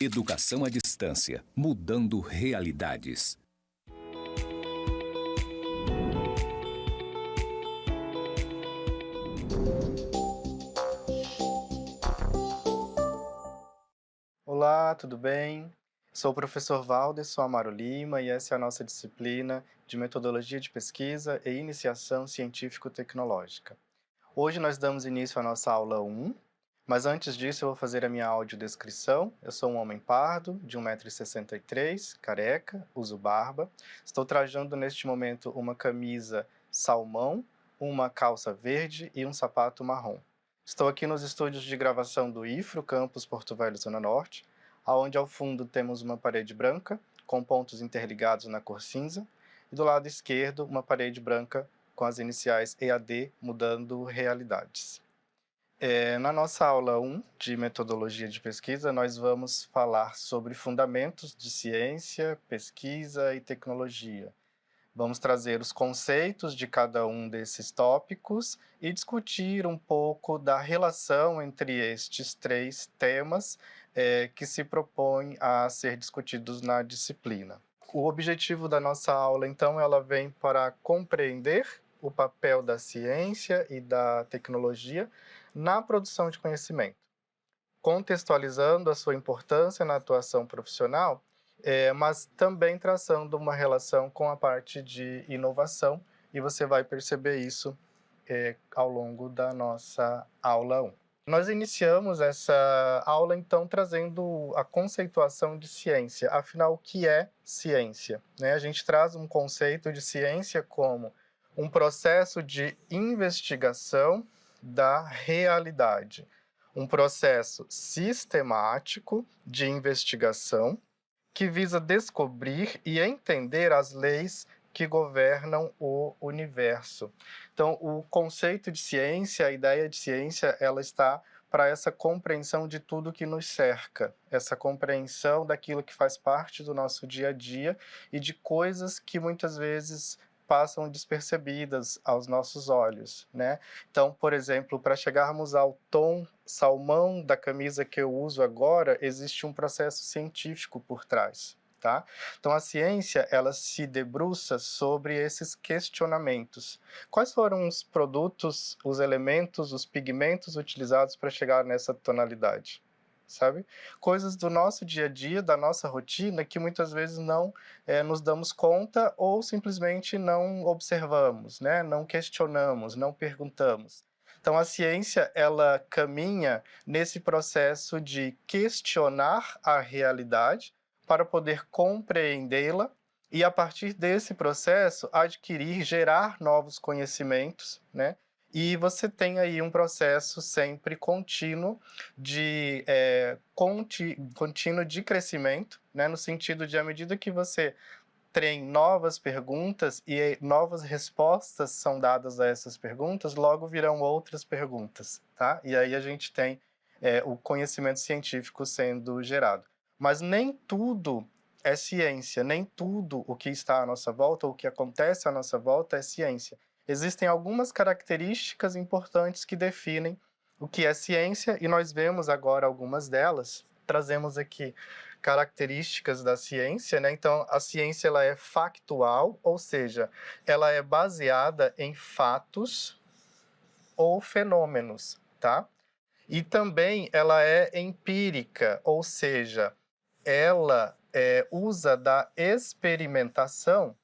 Educação à distância, mudando realidades. Olá, tudo bem? Sou o professor Valderson Amaro Lima e essa é a nossa disciplina de Metodologia de Pesquisa e Iniciação Científico-Tecnológica. Hoje nós damos início à nossa aula 1, mas antes disso eu vou fazer a minha audiodescrição. Eu sou um homem pardo, de 1,63 m, careca, uso barba. Estou trajando neste momento uma camisa salmão, uma calça verde e um sapato marrom. Estou aqui nos estúdios de gravação do IFRO, Campus Porto Velho, Zona Norte, onde ao fundo temos uma parede branca, com pontos interligados na cor cinza, e do lado esquerdo uma parede branca com as iniciais EAD, mudando realidades. Na nossa aula 1 de Metodologia de Pesquisa, nós vamos falar sobre fundamentos de ciência, pesquisa e tecnologia. Vamos trazer os conceitos de cada um desses tópicos e discutir um pouco da relação entre estes três temas que se propõem a ser discutidos na disciplina. O objetivo da nossa aula, então, ela vem para compreender o papel da ciência e da tecnologia na produção de conhecimento, contextualizando a sua importância na atuação profissional, mas também traçando uma relação com a parte de inovação, e você vai perceber isso ao longo da nossa aula 1. Nós iniciamos essa aula, então, trazendo a conceituação de ciência. Afinal, o que é ciência? A gente traz um conceito de ciência como um processo de investigação da realidade, um processo sistemático de investigação que visa descobrir e entender as leis que governam o universo. Então, o conceito de ciência, a ideia de ciência, ela está para essa compreensão de tudo que nos cerca, essa compreensão daquilo que faz parte do nosso dia a dia e de coisas que muitas vezes passam despercebidas aos nossos olhos, Então, por exemplo, para chegarmos ao tom salmão da camisa que eu uso agora, existe um processo científico por trás, tá? Então, a ciência, ela se debruça sobre esses questionamentos. Quais foram os produtos, os elementos, os pigmentos utilizados para chegar nessa tonalidade? Sabe? Coisas do nosso dia a dia, da nossa rotina, que muitas vezes não nos damos conta ou simplesmente não observamos, não questionamos, não perguntamos. Então, a ciência, ela caminha nesse processo de questionar a realidade para poder compreendê-la e, a partir desse processo, adquirir, gerar novos conhecimentos, E você tem aí um processo sempre contínuo de, contínuo de crescimento, no sentido de, à medida que você tem novas perguntas e novas respostas são dadas a essas perguntas, logo virão outras perguntas, tá? E aí a gente tem o conhecimento científico sendo gerado. Mas nem tudo é ciência, nem tudo o que está à nossa volta, ou o que acontece à nossa volta é ciência. Existem algumas características importantes que definem o que é ciência e nós vemos agora algumas delas. Trazemos aqui características da ciência, Então, a ciência ela é factual, ou seja, ela é baseada em fatos ou fenômenos, tá? E também ela é empírica, ou seja, ela usa da experimentação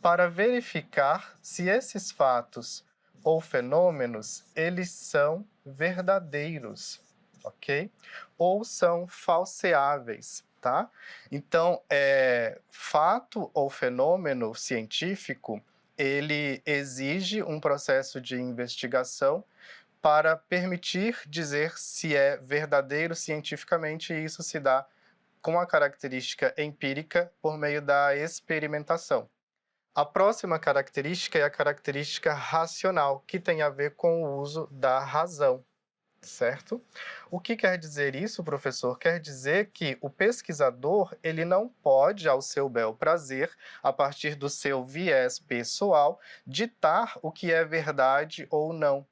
para verificar se esses fatos ou fenômenos, eles são verdadeiros, ok? Ou são falseáveis, tá? Então, fato ou fenômeno científico, ele exige um processo de investigação para permitir dizer se é verdadeiro cientificamente, e isso se dá com a característica empírica por meio da experimentação. A próxima característica é a característica racional, que tem a ver com o uso da razão, certo? O que quer dizer isso, professor? Quer dizer que o pesquisador, ele não pode, ao seu bel prazer, a partir do seu viés pessoal, ditar o que é verdade ou não.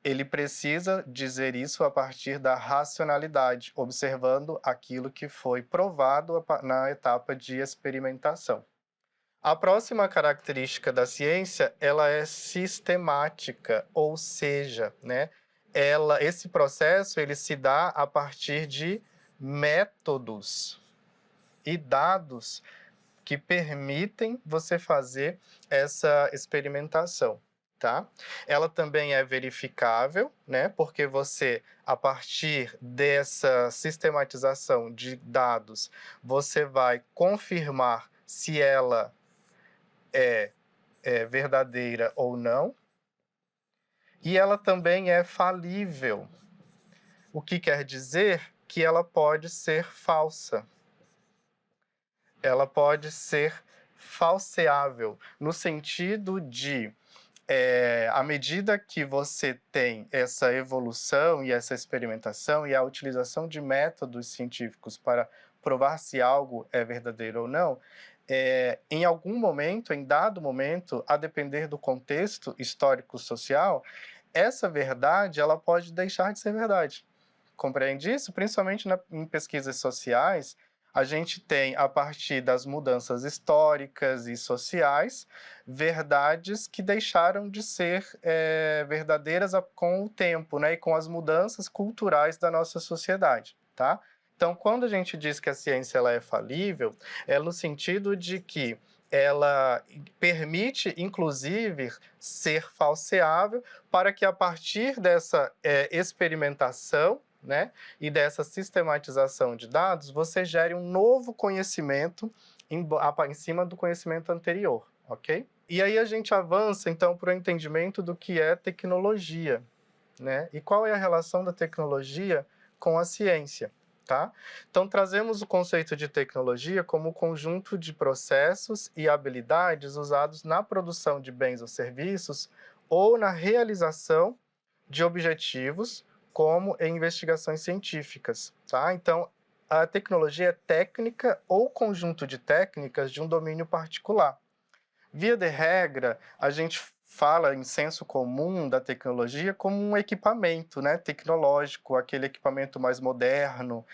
Ele precisa dizer isso a partir da racionalidade, observando aquilo que foi provado na etapa de experimentação. A próxima característica da ciência, ela é sistemática, ou seja, né, esse processo ele se dá a partir de métodos e dados que permitem você fazer essa experimentação, tá? Ela também é verificável, né? Porque você, a partir dessa sistematização de dados, você vai confirmar se ela é verdadeira ou não. E ela também é falível, o que quer dizer que ela pode ser falsa. Ela pode ser falseável, no sentido de, à medida que você tem essa evolução e essa experimentação e a utilização de métodos científicos para provar se algo é verdadeiro ou não, em algum momento, em dado momento, a depender do contexto histórico-social, essa verdade ela pode deixar de ser verdade. Compreende isso? Principalmente em pesquisas sociais, a gente tem, a partir das mudanças históricas e sociais, verdades que deixaram de ser verdadeiras com o tempo, né? E com as mudanças culturais da nossa sociedade, tá? Então, quando a gente diz que a ciência ela é falível, é no sentido de que ela permite, inclusive, ser falseável para que, a partir dessa experimentação, né, e dessa sistematização de dados, você gere um novo conhecimento em cima do conhecimento anterior, ok? E aí a gente avança, então, para o entendimento do que é tecnologia, né? E qual é a relação da tecnologia com a ciência, tá? Então, trazemos o conceito de tecnologia como o conjunto de processos e habilidades usados na produção de bens ou serviços ou na realização de objetivos, como em investigações científicas, tá? Então, a tecnologia é técnica ou conjunto de técnicas de um domínio particular. Via de regra, a gente fala em senso comum da tecnologia como um equipamento, né, tecnológico, aquele equipamento mais moderno,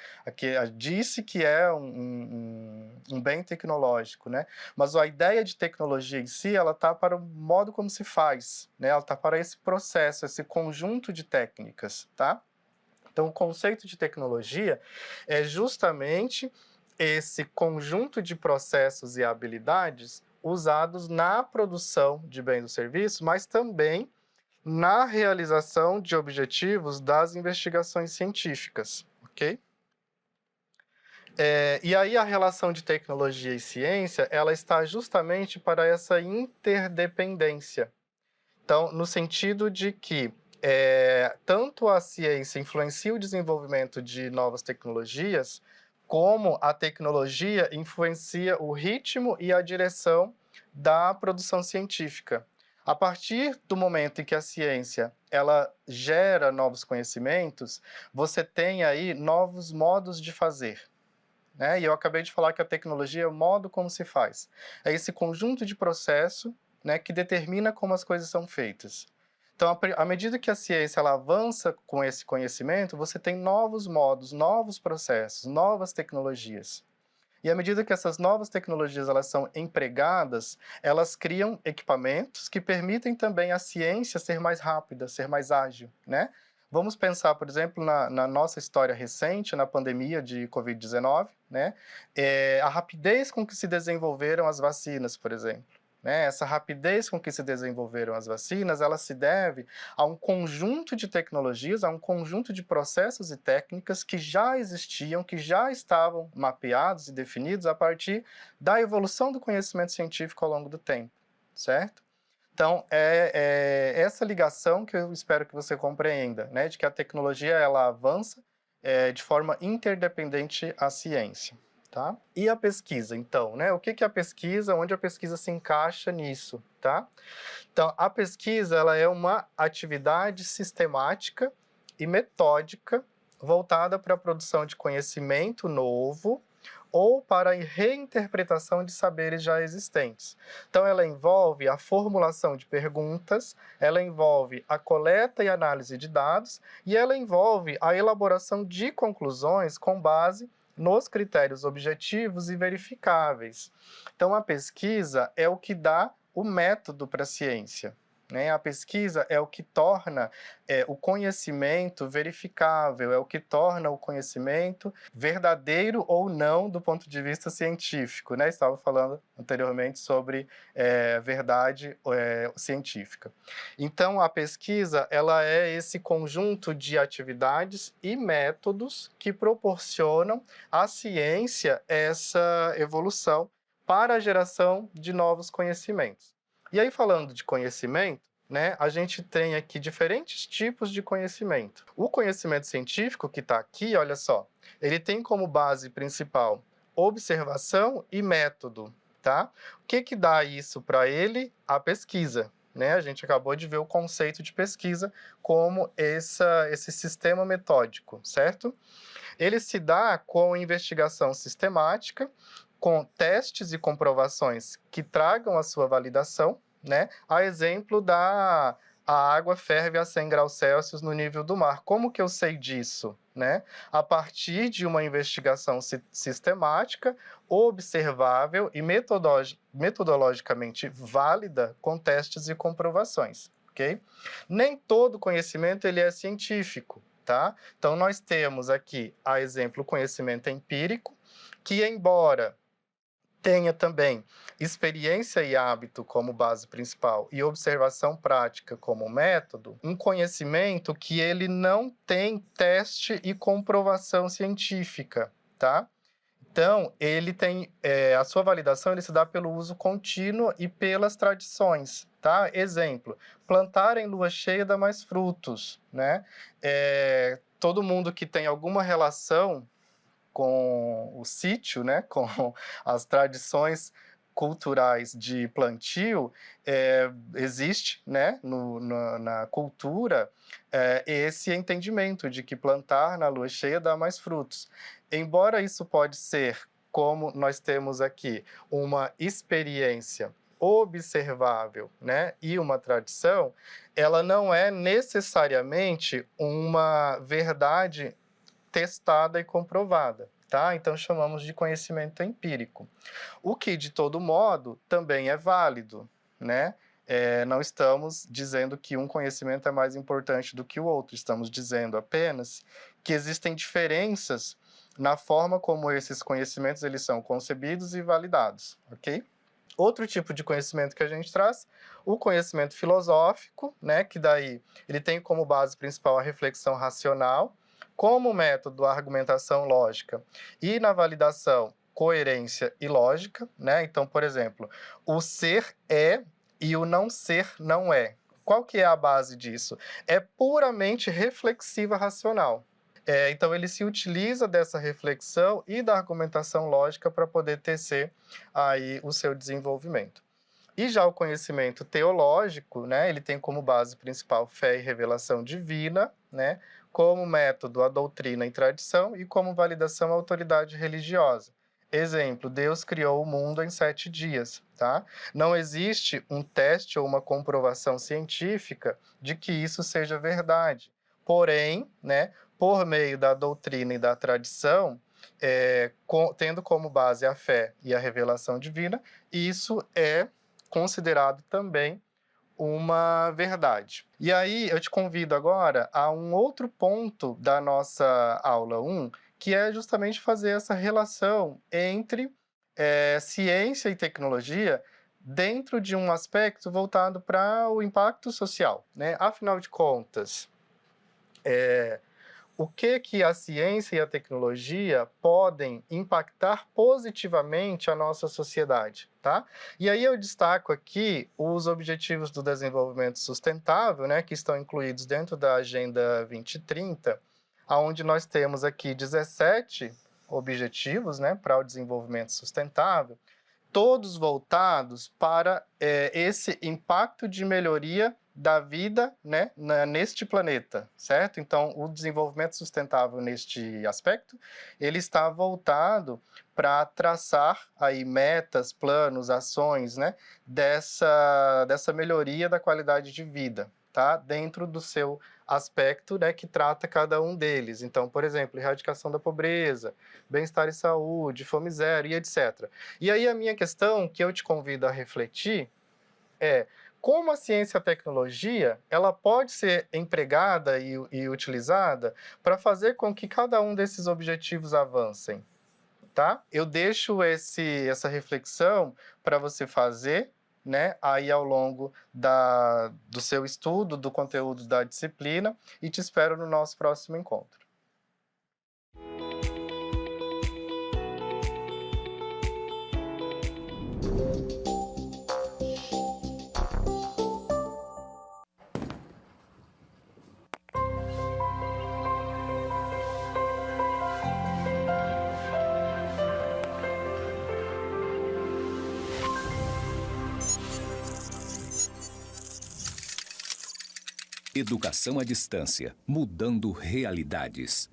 disse que é um bem tecnológico, né? Mas a ideia de tecnologia em si, ela está para o modo como se faz, né? Ela está para esse processo, esse conjunto de técnicas, tá? Então, o conceito de tecnologia é justamente esse conjunto de processos e habilidades usados na produção de bens ou serviços, mas também na realização de objetivos das investigações científicas, ok? E aí a relação de tecnologia e ciência, ela está justamente para essa interdependência. Então, no sentido de que tanto a ciência influencia o desenvolvimento de novas tecnologias, como a tecnologia influencia o ritmo e a direção da produção científica. A partir do momento em que a ciência ela gera novos conhecimentos, você tem aí novos modos de fazer, né? E eu acabei de falar que a tecnologia é o modo como se faz. É esse conjunto de processo, né, que determina como as coisas são feitas. Então, à medida que a ciência ela avança com esse conhecimento, você tem novos modos, novos processos, novas tecnologias. E à medida que essas novas tecnologias elas são empregadas, elas criam equipamentos que permitem também a ciência ser mais rápida, ser mais ágil, né? Vamos pensar, por exemplo, na nossa história recente, na pandemia de Covid-19, né? A rapidez com que se desenvolveram as vacinas, por exemplo. Né? Essa rapidez com que se desenvolveram as vacinas, ela se deve a um conjunto de tecnologias, a um conjunto de processos e técnicas que já existiam, que já estavam mapeados e definidos a partir da evolução do conhecimento científico ao longo do tempo, certo? Então, é essa ligação que eu espero que você compreenda, né? De que a tecnologia ela avança de forma interdependente à ciência. Tá? E a pesquisa, então, né? O que é a pesquisa? Onde a pesquisa se encaixa nisso, tá? Então, a pesquisa ela é uma atividade sistemática e metódica voltada para a produção de conhecimento novo ou para a reinterpretação de saberes já existentes. Então, ela envolve a formulação de perguntas, ela envolve a coleta e análise de dados, e ela envolve a elaboração de conclusões com base nos critérios objetivos e verificáveis. Então, a pesquisa é o que dá o método para a ciência, né? A pesquisa é o que torna o conhecimento verificável, é o que torna o conhecimento verdadeiro ou não do ponto de vista científico, né? Estava falando anteriormente sobre verdade científica. Então, a pesquisa ela é esse conjunto de atividades e métodos que proporcionam à ciência essa evolução para a geração de novos conhecimentos. E aí, falando de conhecimento, né, a gente tem aqui diferentes tipos de conhecimento. O conhecimento científico, que está aqui, olha só, ele tem como base principal observação e método, tá? O que dá isso para ele? A pesquisa. Né? A gente acabou de ver o conceito de pesquisa como esse sistema metódico, certo? Ele se dá com investigação sistemática, com testes e comprovações que tragam a sua validação, né? A exemplo da a água ferve a 100 graus Celsius no nível do mar. Como que eu sei disso? Né? A partir de uma investigação sistemática, observável e metodologicamente válida, com testes e comprovações. Okay? Nem todo conhecimento ele é científico. Tá? Então, nós temos aqui, a exemplo, o conhecimento empírico, que, embora tenha também experiência e hábito como base principal e observação prática como método, um conhecimento que ele não tem teste e comprovação científica, tá? Então, ele tem a sua validação ele se dá pelo uso contínuo e pelas tradições, tá? Exemplo, plantar em lua cheia dá mais frutos, né? Todo mundo que tem alguma relação com o sítio, né? Com as tradições culturais de plantio, existe, né? Na cultura, esse entendimento de que plantar na lua cheia dá mais frutos. Embora isso pode ser, como nós temos aqui, uma experiência observável, né, e uma tradição, ela não é necessariamente uma verdade testada e comprovada, tá? Então chamamos de conhecimento empírico. O que, de todo modo, também é válido, né? Não estamos dizendo que um conhecimento é mais importante do que o outro, estamos dizendo apenas que existem diferenças na forma como esses conhecimentos eles são concebidos e validados, ok? Outro tipo de conhecimento que a gente traz, o conhecimento filosófico, né, que daí ele tem como base principal a reflexão racional, como método a argumentação lógica e na validação coerência e lógica, né? Então, por exemplo, o ser é e o não ser não é. Qual que é a base disso? É puramente reflexiva racional. Então, ele se utiliza dessa reflexão e da argumentação lógica para poder tecer aí o seu desenvolvimento. E já o conhecimento teológico, né, ele tem como base principal fé e revelação divina, né, como método a doutrina e tradição e como validação a autoridade religiosa. Exemplo, Deus criou o mundo em 7 dias, tá? Não existe um teste ou uma comprovação científica de que isso seja verdade. Porém, né, por meio da doutrina e da tradição, tendo como base a fé e a revelação divina, isso é considerado também uma verdade. E aí eu te convido agora a um outro ponto da nossa aula 1, que é justamente fazer essa relação entre ciência e tecnologia dentro de um aspecto voltado para o impacto social, né? Afinal de contas, o que a ciência e a tecnologia podem impactar positivamente a nossa sociedade, tá? E aí eu destaco aqui os Objetivos do Desenvolvimento Sustentável, né, que estão incluídos dentro da Agenda 2030, onde nós temos aqui 17 objetivos, né, para o desenvolvimento sustentável, todos voltados para esse impacto de melhoria da vida, né, neste planeta, certo? Então, o desenvolvimento sustentável neste aspecto, ele está voltado para traçar aí metas, planos, ações, né, dessa melhoria da qualidade de vida, tá? Dentro do seu aspecto, né, que trata cada um deles. Então, por exemplo, erradicação da pobreza, bem-estar e saúde, fome zero e etc. E aí a minha questão, que eu te convido a refletir, é como a ciência e a tecnologia ela pode ser empregada e utilizada para fazer com que cada um desses objetivos avancem, tá? Eu deixo essa reflexão para você fazer, né, aí ao longo do seu estudo, do conteúdo da disciplina, e te espero no nosso próximo encontro. Educação à distância, mudando realidades.